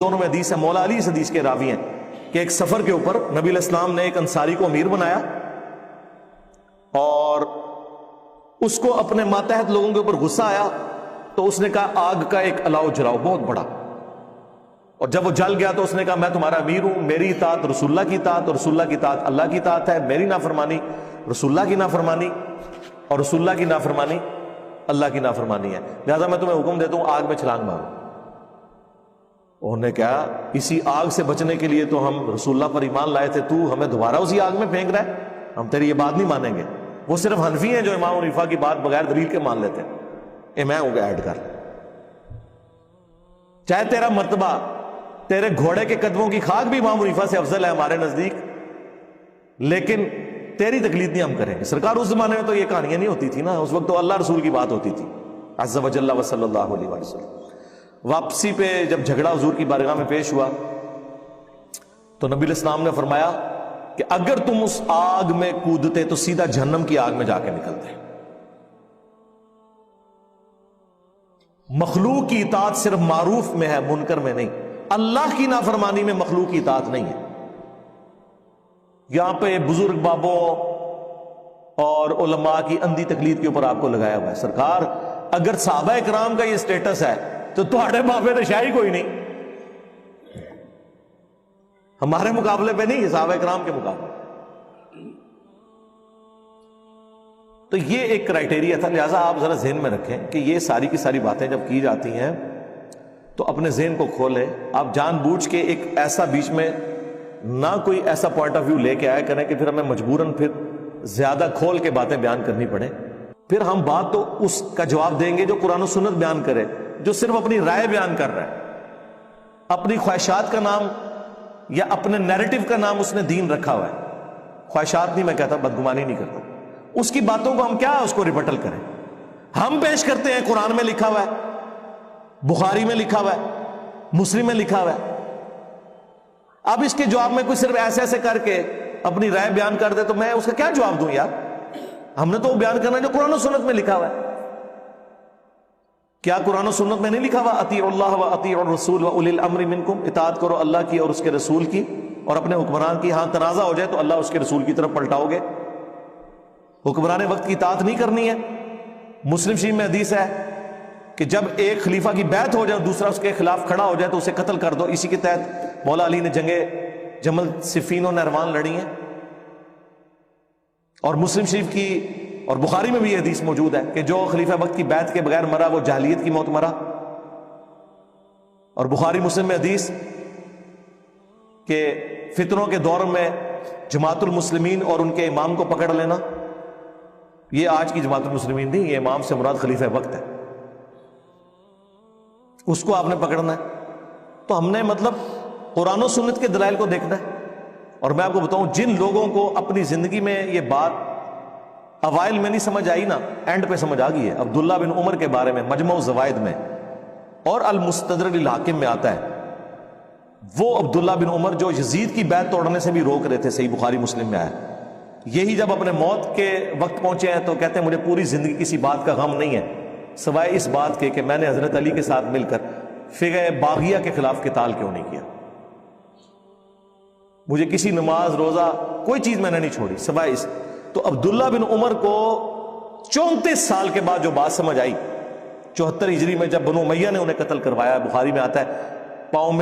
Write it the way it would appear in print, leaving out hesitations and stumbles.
دونوں میں حدیث ہے، مولا علی اس حدیث کے راوی ہیں کہ ایک سفر کے اوپر نبی علیہ السلام نے ایک انصاری کو امیر بنایا اور اس کو اپنے ماتحت لوگوں کے اوپر غصہ آیا تو اس نے کہا آگ کا ایک الاؤ جلاؤ بہت بڑا، اور جب وہ جل گیا تو اس نے کہا میں تمہارا امیر ہوں، میری اطاعت رسول اللہ کی اطاعت اور رسول اللہ کی اطاعت اللہ کی اطاعت ہے، میری نافرمانی رسول اللہ کی نافرمانی اور رسول اللہ کی نافرمانی اللہ کی نافرمانی ہے، لہذا میں تمہیں حکم دیتا ہوں آگ میں چھلانگ مارو۔ انہوں نے کہا اسی آگ سے بچنے کے لیے تو ہم رسول اللہ پر ایمان لائے تھے، تو ہمیں دوبارہ اسی آگ میں پھینک رہا ہے، ہم تیری یہ بات نہیں مانیں گے۔ وہ صرف حنفی ہیں جو امام حنیفہ کی بات بغیر دلیل کے مان لیتے ہیں، میں ہوں گا ایڈ کر، چاہے تیرا مرتبہ تیرے گھوڑے کے قدموں کی خاک بھی امام حنیفہ سے افضل ہے ہمارے نزدیک، لیکن تیری تقلید نہیں ہم کریں گے۔ سرکار اس زمانے میں تو یہ کہانیاں نہیں ہوتی تھی نا، اس وقت تو اللہ رسول کی بات ہوتی تھی عز و جل و صلی اللہ علیہ وسلم۔ واپسی پہ جب جھگڑا حضور کی بارگاہ میں پیش ہوا تو نبی علیہ السلام نے فرمایا کہ اگر تم اس آگ میں کودتے تو سیدھا جہنم کی آگ میں جا کے نکلتے۔ مخلوق کی اطاعت صرف معروف میں ہے، منکر میں نہیں۔ اللہ کی نافرمانی میں مخلوق کی اطاعت نہیں ہے۔ یہاں پہ بزرگ بابوں اور علماء کی اندھی تقلید کے اوپر آپ کو لگایا ہوا ہے۔ سرکار اگر صحابہ اکرام کا یہ سٹیٹس ہے تو تھوڑے بابے تو شاہی کوئی نہیں، ہمارے مقابلے پہ نہیں، صحابہ اکرام کے مقابلے۔ تو یہ ایک کرائٹیریا تھا، لہٰذا آپ ذرا ذہن میں رکھیں کہ یہ ساری کی ساری باتیں جب کی جاتی ہیں تو اپنے ذہن کو کھولیں۔ آپ جان بوجھ کے ایک ایسا بیچ میں نہ کوئی ایسا پوائنٹ آف ویو لے کے آیا کریں کہ پھر ہمیں مجبوراً پھر زیادہ کھول کے باتیں بیان کرنی پڑیں۔ پھر ہم بات تو اس کا جواب دیں گے جو قرآن و سنت بیان کرے، جو صرف اپنی رائے بیان کر رہا ہے، اپنی خواہشات کا نام یا اپنے نیریٹو کا نام اس نے دین رکھا ہوا ہے۔ خواہشات نہیں میں کہتا، بدگمانی نہیں کرتا، اس کی باتوں کو ہم کیا اس کو ریبٹل کریں؟ ہم پیش کرتے ہیں قرآن میں لکھا ہوا ہے، بخاری میں لکھا ہوا ہے، مسلم میں لکھا ہوا ہے۔ اب اس کے جواب میں کوئی صرف ایسے ایسے کر کے اپنی رائے بیان کر دے تو میں اس کا کیا جواب دوں یار؟ ہم نے تو وہ بیان کرنا ہے جو قرآن و سنت میں لکھا ہوا ہے۔ کیا قرآن و سنت میں نہیں لکھا ہوا اطیعوا اللہ و اطیعوا الرسول و اولی الامر منکم، اطاعت کرو اللہ کی اور اس کے رسول کی اور اپنے حکمران کی، ہاں تنازع ہو جائے تو اللہ اس کے رسول کی طرف پلٹاؤ گے، حکمران وقت کی اطاعت نہیں کرنی ہے۔ مسلم شریف میں حدیث ہے کہ جب ایک خلیفہ کی بیعت ہو جائے دوسرا اس کے خلاف کھڑا ہو جائے تو اسے قتل کر دو۔ اسی کے تحت مولا علی نے جنگ جمل صفین و نہروان لڑی ہیں، اور مسلم شریف کی اور بخاری میں بھی یہ حدیث موجود ہے کہ جو خلیفہ وقت کی بیعت کے بغیر مرا وہ جاہلیت کی موت مرا۔ اور بخاری مسلم میں حدیث کہ فتنوں کے دور میں جماعت المسلمین اور ان کے امام کو پکڑ لینا، یہ آج کی جماعت المسلمین نہیں، یہ امام سے مراد خلیفہ وقت ہے، اس کو آپ نے پکڑنا ہے۔ تو ہم نے مطلب قرآن و سنت کے دلائل کو دیکھنا ہے۔ اور میں آپ کو بتاؤں جن لوگوں کو اپنی زندگی میں یہ بات اوائل میں نہیں سمجھ آئی نا، اینڈ پہ سمجھ آ گئی ہے۔ عبداللہ بن عمر کے بارے میں مجمع الزوائد میں اور المستدرک للحاکم میں آتا ہے، وہ عبداللہ بن عمر جو یزید کی بیعت توڑنے سے بھی روک رہے تھے، صحیح بخاری مسلم میں آیا، یہی جب اپنے موت کے وقت پہنچے ہیں تو کہتے ہیں مجھے پوری زندگی کسی بات کا غم نہیں ہے سوائے اس بات کے کہ میں نے حضرت علی کے ساتھ مل کر فقہ باغیہ کے خلاف قتال کیوں نہیں کیا، مجھے کسی نماز روزہ کوئی چیز میں نے نہیں چھوڑی سوائے اس۔ تو عبداللہ بن عمر کو 34 سال کے بعد جو بات سمجھ آئی، 74 ہجری میں جب بنو امیہ نے انہیں قتل کروایا، بخاری میں آتا ہے پاؤں میں